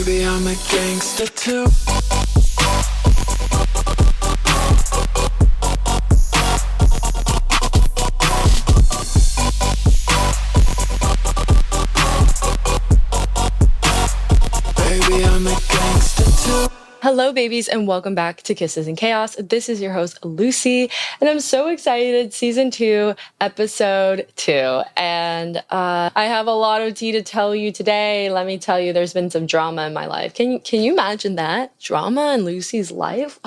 Baby, I'm a gangster too. Baby, I'm a gangster too. Hello, babies, and welcome back to Kisses and Chaos. This is your host, Lucy, and I'm so excited. Season 2, episode 2. And I have a lot of tea to tell you today. Let me tell you, there's been some drama in my life. Can you imagine that? Drama in Lucy's life?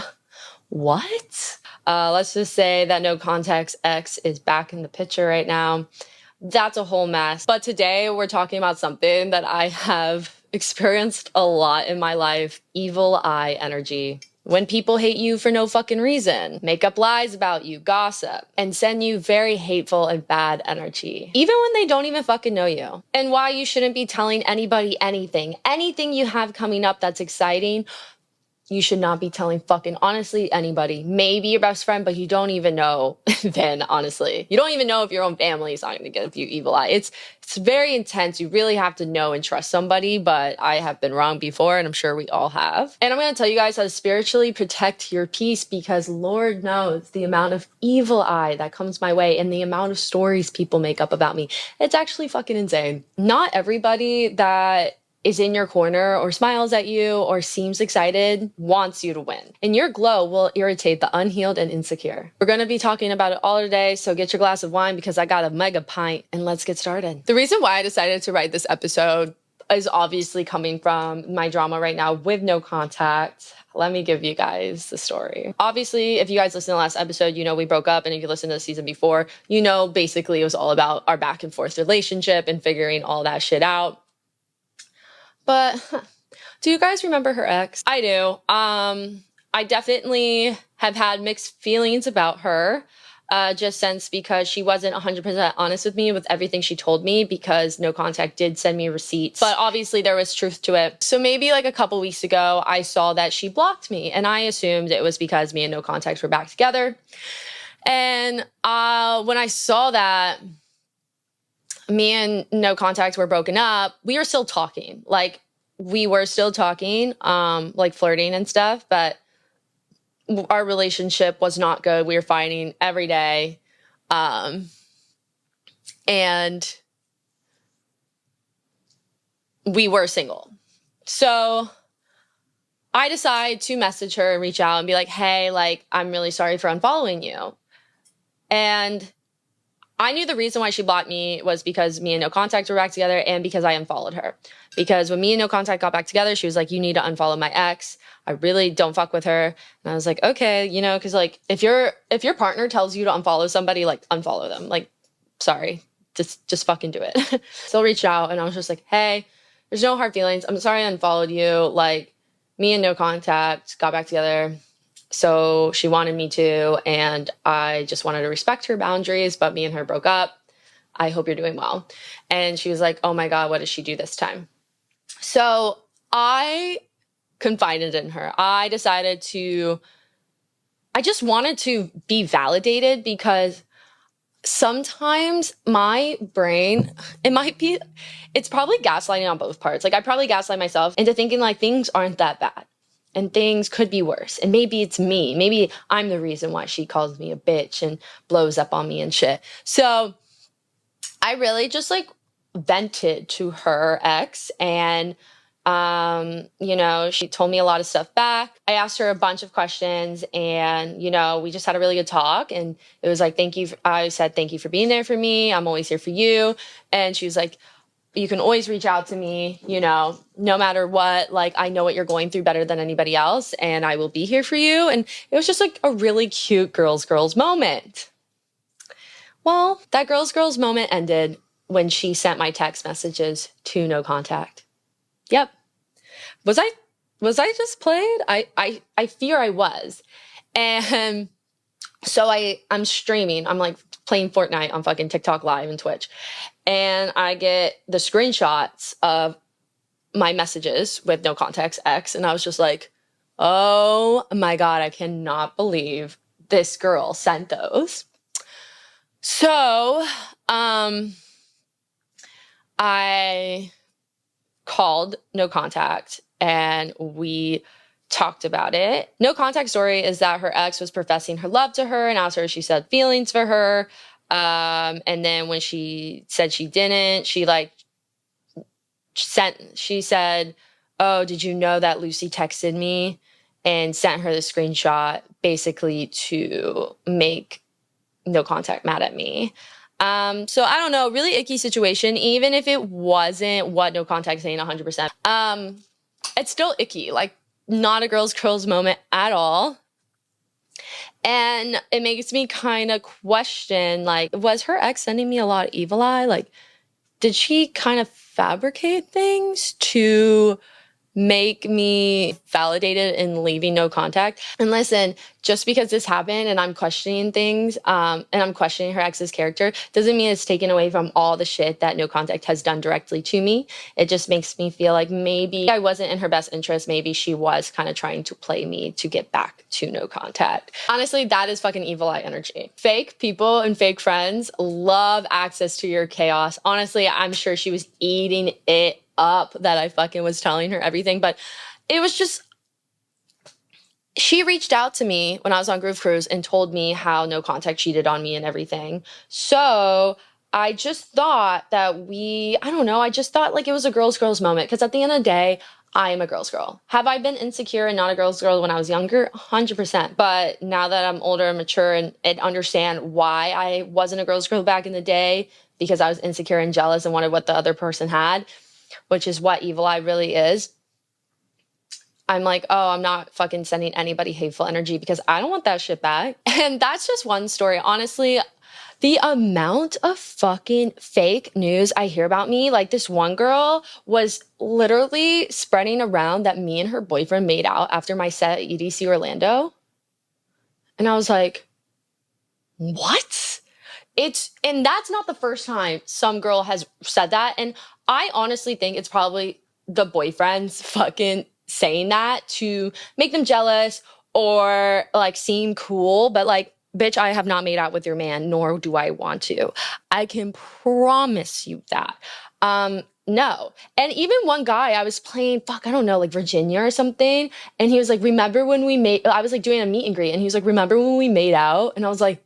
What? Let's just say that No Context X is back in the picture right now. That's a whole mess. But today we're talking about something that I have experienced a lot in my life: evil eye energy. When people hate you for no fucking reason, make up lies about you, gossip, and send you very hateful and bad energy, even when they don't even fucking know you. And why you shouldn't be telling anybody anything you have coming up that's exciting. You should not be telling fucking, honestly, anybody. Maybe your best friend, but you don't even know then, honestly. You don't even know if your own family is not going to give you evil eye. It's very intense. You really have to know and trust somebody, but I have been wrong before, and I'm sure we all have. And I'm going to tell you guys how to spiritually protect your peace, because Lord knows the amount of evil eye that comes my way and the amount of stories people make up about me. It's actually fucking insane. Not everybody that is in your corner or smiles at you or seems excited wants you to win. And your glow will irritate the unhealed and insecure. We're going to be talking about it all today, so get your glass of wine because I got a mega pint and let's get started. The reason why I decided to write this episode is obviously coming from my drama right now with No Contact. Let me give you guys the story. Obviously, if you guys listened to the last episode, you know we broke up, and if you listened to the season before, you know basically it was all about our back and forth relationship and figuring all that shit out. But do you guys remember her ex? I do. I definitely have had mixed feelings about her, just since because she wasn't 100% honest with me with everything she told me, because No Contact did send me receipts. But obviously there was truth to it. So maybe like a couple weeks ago, I saw that she blocked me, and I assumed it was because me and No Contact were back together. And when I saw that me and No Contact were broken up, we were still talking. Like, we were still talking, like flirting and stuff, but our relationship was not good. We were fighting every day. And we were single. So I decided to message her and reach out and be like, hey, like, I'm really sorry for unfollowing you. And I knew the reason why she blocked me was because me and No Contact were back together, and because I unfollowed her. Because when me and No Contact got back together, she was like, you need to unfollow my ex. I really don't fuck with her. And I was like, okay, you know, because like if your partner tells you to unfollow somebody, like unfollow them. Like, sorry, just fucking do it. So I reached out and I was just like, hey, there's no hard feelings. I'm sorry I unfollowed you. Like, me and No Contact got back together. So she wanted me to, and I just wanted to respect her boundaries, but me and her broke up. I hope you're doing well. And she was like, oh my God, what did she do this time? So I confided in her. I just wanted to be validated, because sometimes my brain, it's probably gaslighting on both parts. Like, I probably gaslight myself into thinking like things aren't that bad. And things could be worse. And maybe it's me. Maybe I'm the reason why she calls me a bitch and blows up on me and shit. So I really just like vented to her ex, and you know, she told me a lot of stuff back. I asked her a bunch of questions, and you know, we just had a really good talk, and it was like, I said thank you for being there for me. I'm always here for you. And she was like, you can always reach out to me, you know, no matter what. Like, I know what you're going through better than anybody else, and I will be here for you. And it was just like a really cute girls moment. Well, that girls moment ended when she sent my text messages to No Contact. Yep. Was I just played? I fear I was. And so I'm streaming. I'm like playing Fortnite on fucking TikTok Live and Twitch. And I get the screenshots of my messages with No Contact X. And I was just like, oh my God, I cannot believe this girl sent those. So I called No Contact and we talked about it. No contact story is that her ex was professing her love to her and asked her if she had feelings for her. And then when she said she didn't, she said, "Oh, did you know that Lucy texted me?" and sent her the screenshot basically to make no contact mad at me. So I don't know, really icky situation, even if it wasn't what no contact saying 100%. It's still icky, like not a girls moment at all. And it makes me kind of question, like, was her ex sending me a lot of evil eye? Like, did she kind of fabricate things to make me validated in leaving no contact? And listen, just because this happened and I'm questioning things, and I'm questioning her ex's character, doesn't mean it's taken away from all the shit that no contact has done directly to me. It just makes me feel like maybe I wasn't in her best interest. Maybe she was kind of trying to play me to get back to no contact. Honestly, that is fucking evil eye energy. Fake people and fake friends love access to your chaos. Honestly, I'm sure she was eating it up that I fucking was telling her everything, but it was just, she reached out to me when I was on Groove Cruise and told me how no contact cheated on me and everything. So I just thought that I just thought like it was a girls moment, because at the end of the day, I am a girl's girl. Have I been insecure and not a girl's girl when I was younger? 100%. But now that I'm older and mature and understand why I wasn't a girl's girl back in the day, because I was insecure and jealous and wanted what the other person had, which is what evil eye really is. I'm like, oh, I'm not fucking sending anybody hateful energy because I don't want that shit back. And that's just one story. Honestly, the amount of fucking fake news I hear about me, like this one girl was literally spreading around that me and her boyfriend made out after my set at EDC Orlando. And I was like, what? And that's not the first time some girl has said that. And I honestly think it's probably the boyfriends fucking saying that to make them jealous or like seem cool. But like, bitch, I have not made out with your man, nor do I want to. I can promise you that. No. And even one guy, I was playing, like Virginia or something. And he was like, remember when I was like doing a meet and greet. And he was like, remember when we made out? And I was like,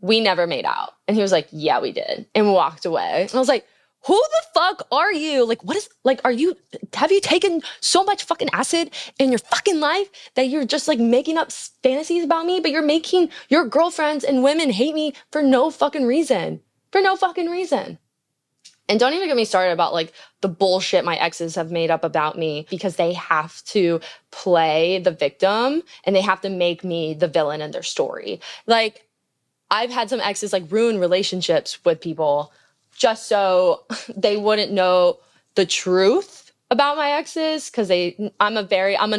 we never made out. And he was like, yeah, we did. And walked away. And I was like, who the fuck are you? Like, have you taken so much fucking acid in your fucking life that you're just like making up fantasies about me, but you're making your girlfriends and women hate me for no fucking reason. For no fucking reason. And don't even get me started about like the bullshit my exes have made up about me because they have to play the victim and they have to make me the villain in their story. Like, I've had some exes like ruin relationships with people just so they wouldn't know the truth about my exes, because I'm an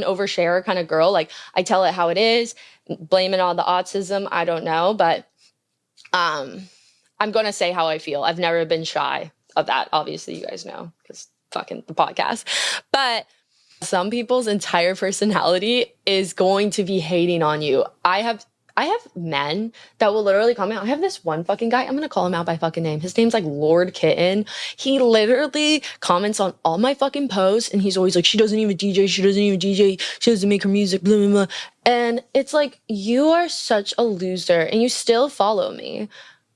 oversharer kind of girl. Like, I tell it how it is, blame it on the autism. I don't know, but I'm going to say how I feel. I've never been shy of that. Obviously, you guys know, because fucking the podcast. But some people's entire personality is going to be hating on you. I have men that will literally comment. I have this one fucking guy. I'm going to call him out by fucking name. His name's like Lord Kitten. He literally comments on all my fucking posts. And he's always like, she doesn't even DJ. She doesn't make her music, blah, blah, blah. And it's like, you are such a loser and you still follow me.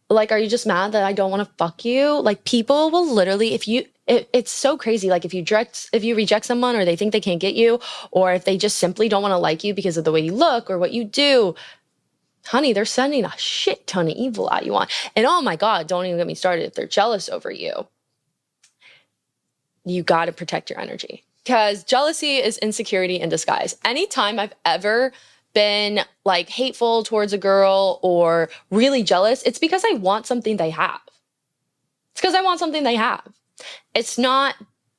Like, are you just mad that I don't want to fuck you? Like, people will literally, it's so crazy. Like, if you reject someone or they think they can't get you, or if they just simply don't want to like you because of the way you look or what you do, honey, they're sending a shit ton of evil at you on. And oh my God, don't even get me started if they're jealous over you. You got to protect your energy, because jealousy is insecurity in disguise. Anytime I've ever been like hateful towards a girl or really jealous, it's because I want something they have. It's because I want something they have. It's not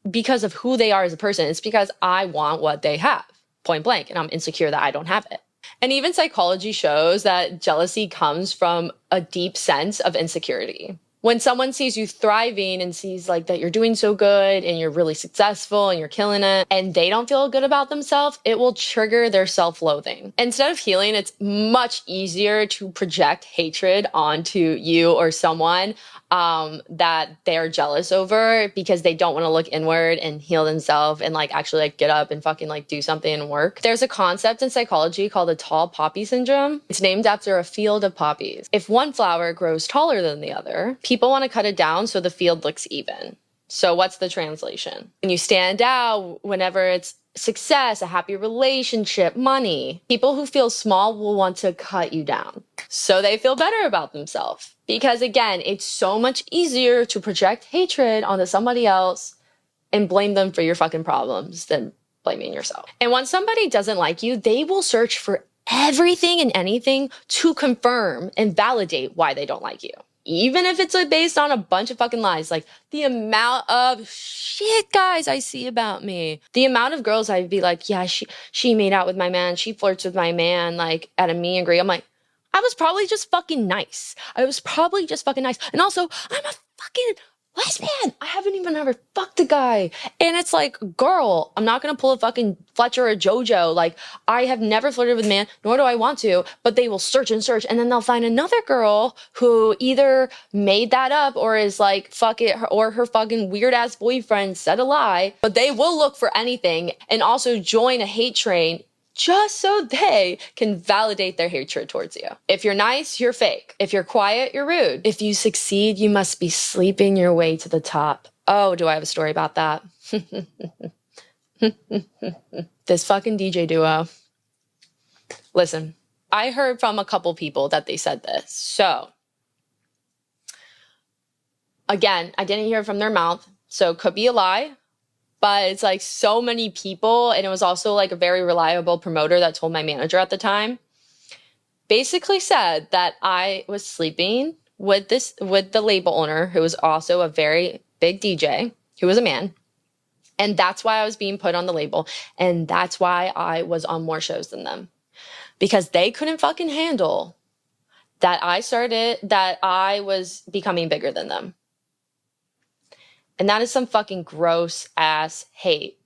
because of who they are as a person. It's because I want what they have, point blank. And I'm insecure that I don't have it. And even psychology shows that jealousy comes from a deep sense of insecurity. When someone sees you thriving and sees like that you're doing so good and you're really successful and you're killing it and they don't feel good about themselves, it will trigger their self-loathing. Instead of healing, it's much easier to project hatred onto you or someone that they're jealous over because they don't want to look inward and heal themselves and like actually like get up and fucking like do something and work. There's a concept in psychology called the tall poppy syndrome. It's named after a field of poppies. If one flower grows taller than the other, people want to cut it down so the field looks even. So what's the translation? When you stand out, whenever it's success, a happy relationship, money, people who feel small will want to cut you down so they feel better about themselves. Because again, it's so much easier to project hatred onto somebody else and blame them for your fucking problems than blaming yourself. And when somebody doesn't like you, they will search for everything and anything to confirm and validate why they don't like you. Even if it's based on a bunch of fucking lies, like the amount of shit guys I see about me, the amount of girls I'd be like, yeah, she made out with my man, she flirts with my man, like at a meet and greet. I'm like, I was probably just fucking nice. And also, I'm a fucking lesbian. I haven't even ever fucked a guy. And it's like, girl, I'm not gonna pull a fucking Fletcher or JoJo. Like, I have never flirted with a man, nor do I want to, but they will search and search. And then they'll find another girl who either made that up or is like, fuck it, or her fucking weird ass boyfriend said a lie. But they will look for anything and also join a hate train just so they can validate their hatred towards you. If you're nice, you're fake. If you're quiet, you're rude. If you succeed, you must be sleeping your way to the top. Oh, do I have a story about that? This fucking DJ duo. Listen, I heard from a couple people that they said this. So, again, I didn't hear it from their mouth, so it could be a lie. But it's like so many people, and it was also like a very reliable promoter that told my manager at the time, basically said that I was sleeping with the label owner, who was also a very big DJ, who was a man. And that's why I was being put on the label. And that's why I was on more shows than them. Because they couldn't fucking handle that I was becoming bigger than them. And that is some fucking gross ass hate.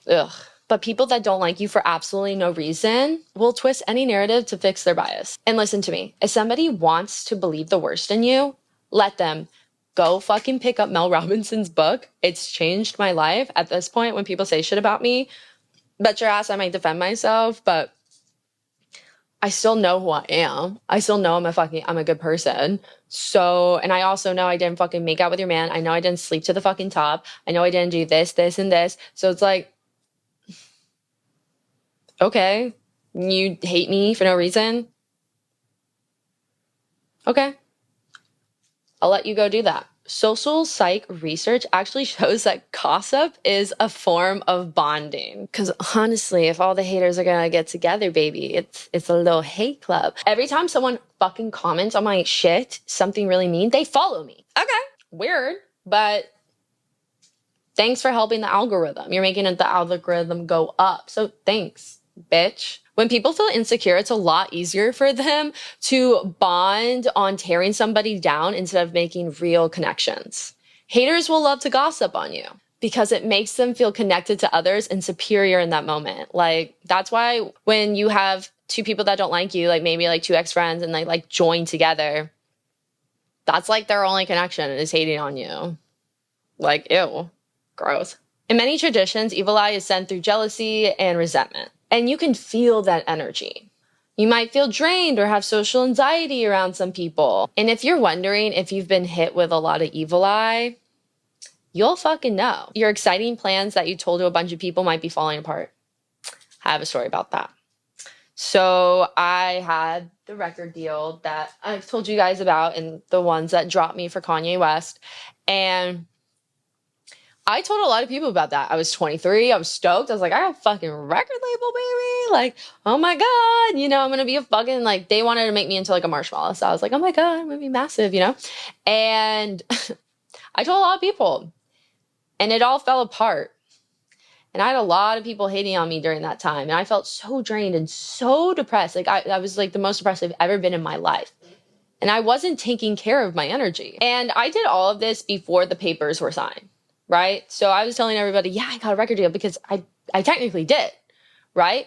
Ugh. But people that don't like you for absolutely no reason will twist any narrative to fix their bias. And listen to me. If somebody wants to believe the worst in you, let them. Go fucking pick up Mel Robinson's book. It's changed my life. At this point, when people say shit about me, bet your ass I might defend myself, but I still know who I am. I still know I'm a good person. So, and I also know I didn't fucking make out with your man. I know I didn't sleep to the fucking top. I know I didn't do this, this, and this. So it's like, okay, you hate me for no reason. Okay, I'll let you go do that. Social psych research actually shows that gossip is a form of bonding. Because honestly, if all the haters are gonna get together, baby, it's a little hate club. Every time someone fucking comments on my shit, something really mean, they follow me. Okay, weird, but thanks for helping the algorithm. You're making the algorithm go up. So thanks, bitch. When people feel insecure, it's a lot easier for them to bond on tearing somebody down instead of making real connections. Haters will love to gossip on you because it makes them feel connected to others and superior in that moment. Like, that's why when you have two people that don't like you, like maybe like two ex-friends, and they like join together, that's like their only connection is hating on you. Like, ew, gross. In many traditions, evil eye is sent through jealousy and resentment. And you can feel that energy. You might feel drained or have social anxiety around some people. And if you're wondering if you've been hit with a lot of evil eye, you'll fucking know. Your exciting plans that you told to a bunch of people might be falling apart. I have a story about that. So I had the record deal that I've told you guys about, and the ones that dropped me for Kanye West. And I told a lot of people about that. I was 23. I was stoked. I was like, I got a fucking record label, baby. Like, oh my God, you know, I'm going to be a fucking, like, they wanted to make me into like a marshmallow. So I was like, oh my God, I'm going to be massive, you know? And I told a lot of people, and it all fell apart. And I had a lot of people hating on me during that time. And I felt so drained and so depressed. Like, I was like the most depressed I've ever been in my life. and I wasn't taking care of my energy. And I did all of this before the papers were signed, right? So I was telling everybody, yeah, I got a record deal because I technically did, right?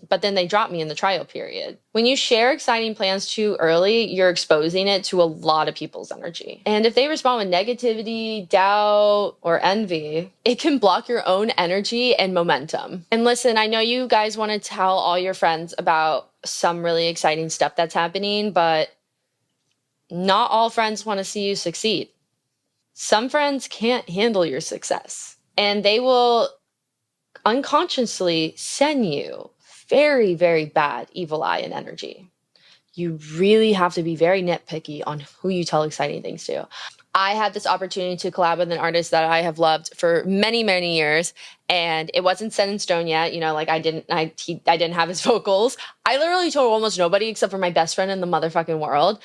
But then they dropped me in the trial period. When you share exciting plans too early, you're exposing it to a lot of people's energy. And if they respond with negativity, doubt, or envy, it can block your own energy and momentum. And listen, I know you guys want to tell all your friends about some really exciting stuff that's happening, but not all friends want to see you succeed. Some friends can't handle your success, and they will unconsciously send you very, very bad evil eye and energy. You really have to be very nitpicky on who you tell exciting things to. I had this opportunity to collab with an artist that I have loved for many, many years, and it wasn't set in stone yet. You know, like I didn't have his vocals. I literally told almost nobody except for my best friend in the motherfucking world,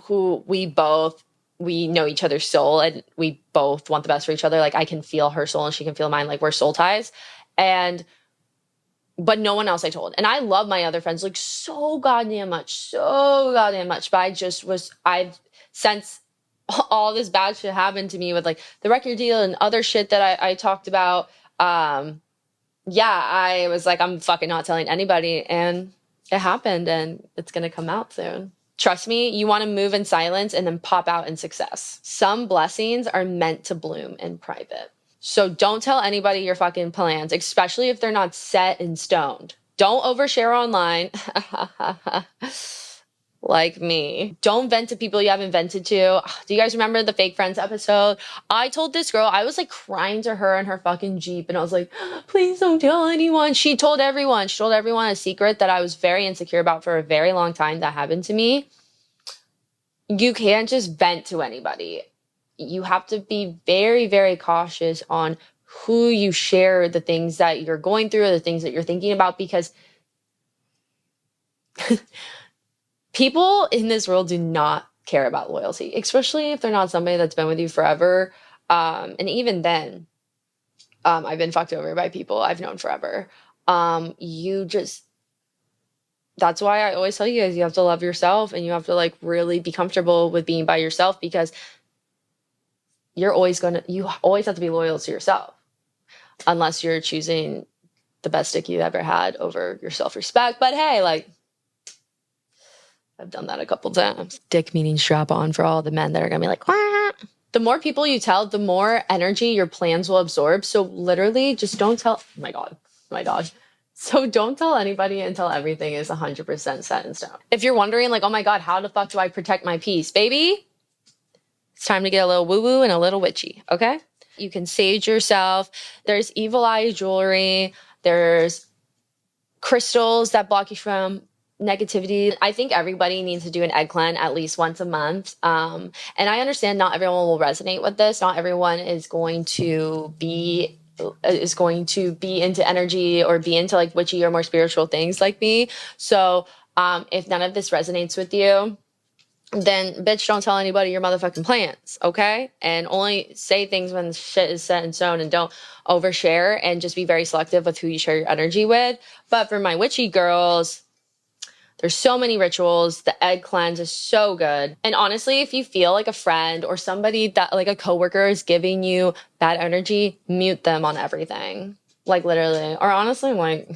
who we know each other's soul, and we both want the best for each other. Like I can feel her soul and she can feel mine. Like we're soul ties. But no one else I told. And I love my other friends like so goddamn much. But I've since all this bad shit happened to me with like the record deal and other shit that I talked about. Yeah, I was like, I'm fucking not telling anybody. And it happened, and it's going to come out soon. Trust me, you want to move in silence and then pop out in success. Some blessings are meant to bloom in private. So don't tell anybody your fucking plans, especially if they're not set in stone. Don't overshare online. Like me. Don't vent to people you haven't vented to. Do you guys remember the fake friends episode? I told this girl, I was like crying to her in her fucking Jeep, and I was like, please don't tell anyone. She told everyone a secret that I was very insecure about for a very long time that happened to me. You can't just vent to anybody. You have to be very, very cautious on who you share the things that you're going through or the things that you're thinking about, because people in this world do not care about loyalty, especially if they're not somebody that's been with you forever. And even then, I've been fucked over by people I've known forever. That's why I always tell you guys, you have to love yourself, and you have to like really be comfortable with being by yourself, because you always have to be loyal to yourself, unless you're choosing the best dick you ever had over your self-respect. But hey, like, I've done that a couple times. Dick meaning strap on for all the men that are gonna be like, wah. The more people you tell, the more energy your plans will absorb. So literally just don't tell, oh my God, my dog. So don't tell anybody until everything is 100% set in stone. If you're wondering like, oh my God, how the fuck do I protect my peace? Baby, it's time to get a little woo-woo and a little witchy, okay? You can sage yourself. There's evil eye jewelry. There's crystals that block you from negativity. I think everybody needs to do an egg cleanse at least once a month. And I understand not everyone will resonate with this. Not everyone is going to be into energy or be into like witchy or more spiritual things like me. So if none of this resonates with you, then bitch, don't tell anybody your motherfucking plans, okay? And only say things when shit is set in stone, and don't overshare, and just be very selective with who you share your energy with. But for my witchy girls, there's so many rituals. The egg cleanse is so good. And honestly, if you feel like a friend or somebody that like a coworker is giving you bad energy, mute them on everything. Like literally. Or honestly, like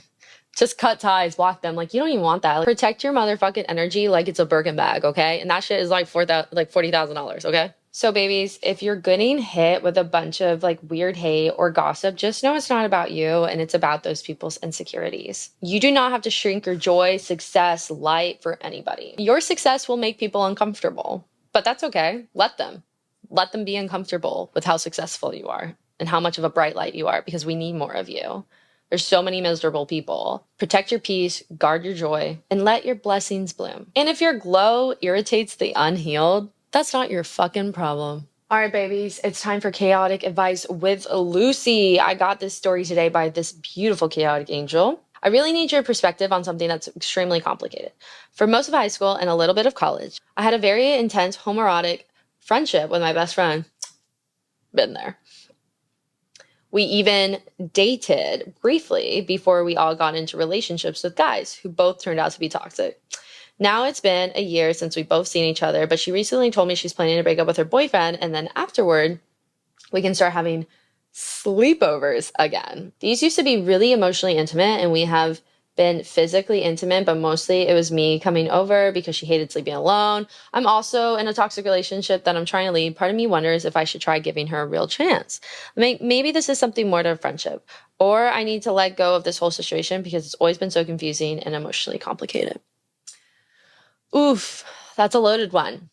just cut ties, block them. Like you don't even want that. Like, protect your motherfucking energy like it's a Birkin bag, okay? And that shit is like $40,000, okay? So babies, if you're getting hit with a bunch of like weird hate or gossip, just know it's not about you, and it's about those people's insecurities. You do not have to shrink your joy, success, light for anybody. Your success will make people uncomfortable, but that's okay. Let them be uncomfortable with how successful you are and how much of a bright light you are, because we need more of you. There's so many miserable people. Protect your peace, guard your joy, and let your blessings bloom. And if your glow irritates the unhealed, that's not your fucking problem. All right, babies, it's time for chaotic advice with Lucy. I got this story today by this beautiful chaotic angel. I really need your perspective on something that's extremely complicated. For most of high school and a little bit of college, I had a very intense homoerotic friendship with my best friend. Been there. We even dated briefly before we all got into relationships with guys who both turned out to be toxic. Now it's been a year since we've both seen each other, but she recently told me she's planning to break up with her boyfriend, and then afterward, we can start having sleepovers again. These used to be really emotionally intimate, and we have been physically intimate, but mostly it was me coming over because she hated sleeping alone. I'm also in a toxic relationship that I'm trying to leave. Part of me wonders if I should try giving her a real chance. Maybe this is something more to a friendship, or I need to let go of this whole situation because it's always been so confusing and emotionally complicated. Oof, that's a loaded one.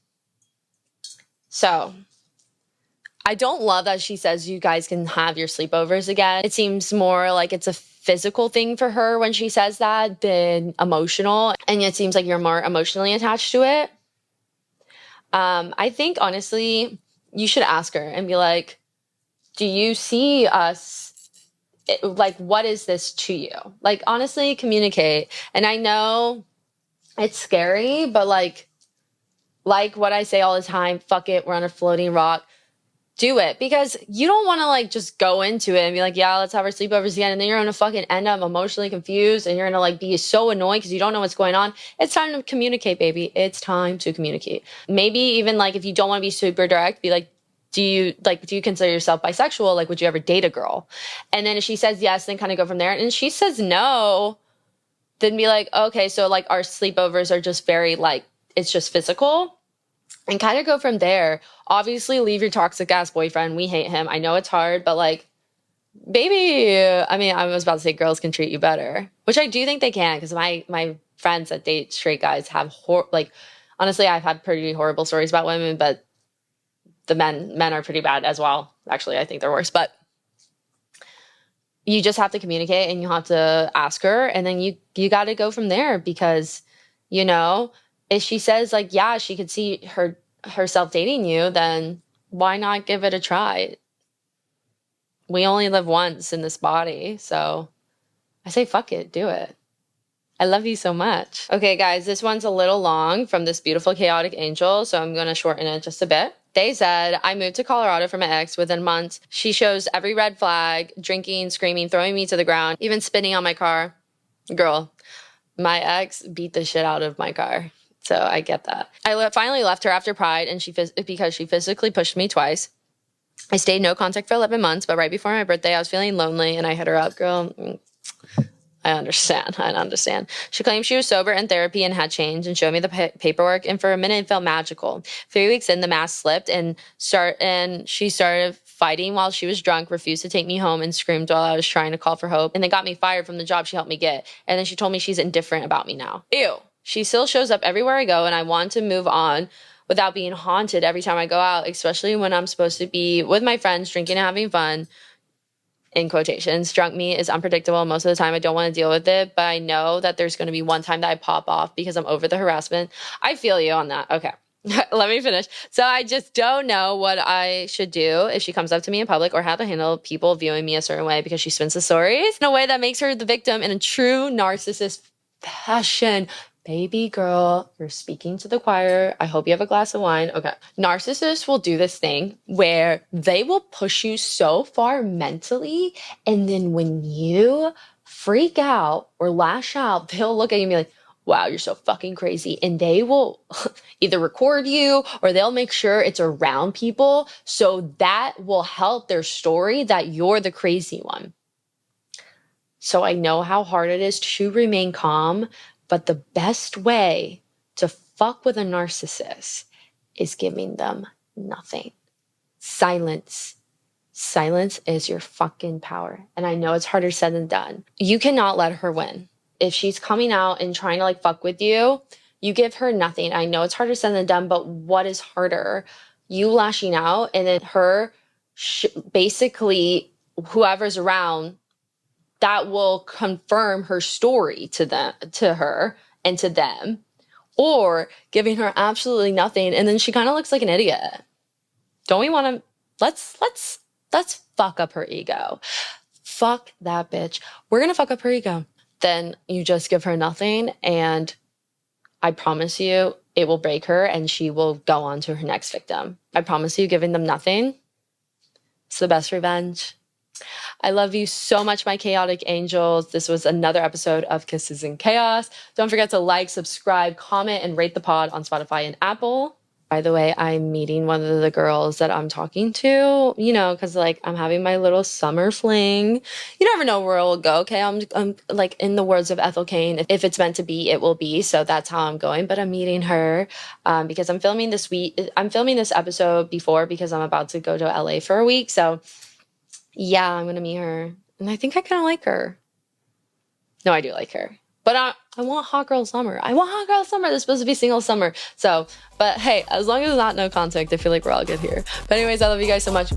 So I don't love that she says you guys can have your sleepovers again. It seems more like it's a physical thing for her when she says that than emotional. And it seems like you're more emotionally attached to it. I think, honestly, you should ask her and be like, do you see us? Like, what is this to you? Like, honestly, communicate. And I know it's scary, but like what I say all the time, fuck it, we're on a floating rock. Do it, because you don't want to like just go into it and be like, yeah, let's have our sleepovers again, and then you're gonna fucking end up emotionally confused and you're gonna like be so annoyed because you don't know what's going on. It's time to communicate, baby. It's time to communicate. Maybe even like if you don't want to be super direct, be like, do you consider yourself bisexual? Like, would you ever date a girl? And then if she says yes, then kind of go from there. And if she says no, then be like, okay, so like our sleepovers are just very like, it's just physical. And kind of go from there. Obviously, leave your toxic ass boyfriend. We hate him. I know it's hard, but like, baby, I mean, I was about to say girls can treat you better, which I do think they can, because my friends that date straight guys have like, honestly, I've had pretty horrible stories about women, but the men are pretty bad as well. Actually, I think they're worse, but you just have to communicate and you have to ask her, and then you got to go from there, because, you know, if she says like, yeah, she could see herself dating you, then why not give it a try? We only live once in this body, so I say fuck it, do it. I love you so much. Okay, guys, this one's a little long from this beautiful chaotic angel, so I'm going to shorten it just a bit. They said, I moved to Colorado from my ex within months. She shows every red flag, drinking, screaming, throwing me to the ground, even spitting on my car. Girl, my ex beat the shit out of my car. So I get that. I finally left her after Pride, and because she physically pushed me twice. I stayed no contact for 11 months, but right before my birthday, I was feeling lonely, and I hit her up. Girl, I understand. She claimed she was sober in therapy and had changed, and showed me the paperwork, and for a minute it felt magical. 3 weeks in, the mask slipped, and she started fighting while she was drunk, refused to take me home, and screamed while I was trying to call for hope, and then got me fired from the job she helped me get. And then she told me she's indifferent about me now. Ew. She still shows up everywhere I go, and I want to move on without being haunted every time I go out, especially when I'm supposed to be with my friends, drinking and having fun. In quotations, drunk me is unpredictable. Most of the time I don't want to deal with it, but I know that there's going to be one time that I pop off because I'm over the harassment. I feel you on that. Okay. Let me finish. So I just don't know what I should do if she comes up to me in public, or how to handle people viewing me a certain way because she spins the stories in a way that makes her the victim in a true narcissist fashion. Baby girl, you're speaking to the choir. I hope you have a glass of wine. Okay. Narcissists will do this thing where they will push you so far mentally, and then when you freak out or lash out, they'll look at you and be like, wow, you're so fucking crazy. And they will either record you, or they'll make sure it's around people, so that will help their story that you're the crazy one. So I know how hard it is to remain calm, but the best way to fuck with a narcissist is giving them nothing. Silence. Silence is your fucking power. And I know it's harder said than done. You cannot let her win. If she's coming out and trying to like fuck with you, you give her nothing. I know it's harder said than done, but what is harder? You lashing out, and then her basically whoever's around that will confirm her story to her and to them, or giving her absolutely nothing, and then she kind of looks like an idiot. Don't we want to let's fuck up her ego. Fuck that bitch. We're going to fuck up her ego. Then you just give her nothing, and I promise you it will break her, and she will go on to her next victim. I promise you, giving them nothing, it's the best revenge. I love you so much, my chaotic angels. This was another episode of Kisses and Chaos. Don't forget to like, subscribe, comment, and rate the pod on Spotify and Apple. By the way, I'm meeting one of the girls that I'm talking to, you know, because like I'm having my little summer fling. You never know where it'll go, okay? I'm like, in the words of Ethel Kane, if it's meant to be, it will be. So that's how I'm going. But I'm meeting her because I'm filming this week. I'm filming this episode before because I'm about to go to LA for a week. So yeah, I'm going to meet her. And I think I kind of like her. No, I do like her. But I want hot girl summer. I want hot girl summer. There's supposed to be single summer. So, but hey, as long as it's not no contact, I feel like we're all good here. But anyways, I love you guys so much.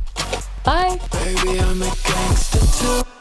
Bye. Baby, I'm a gangster too.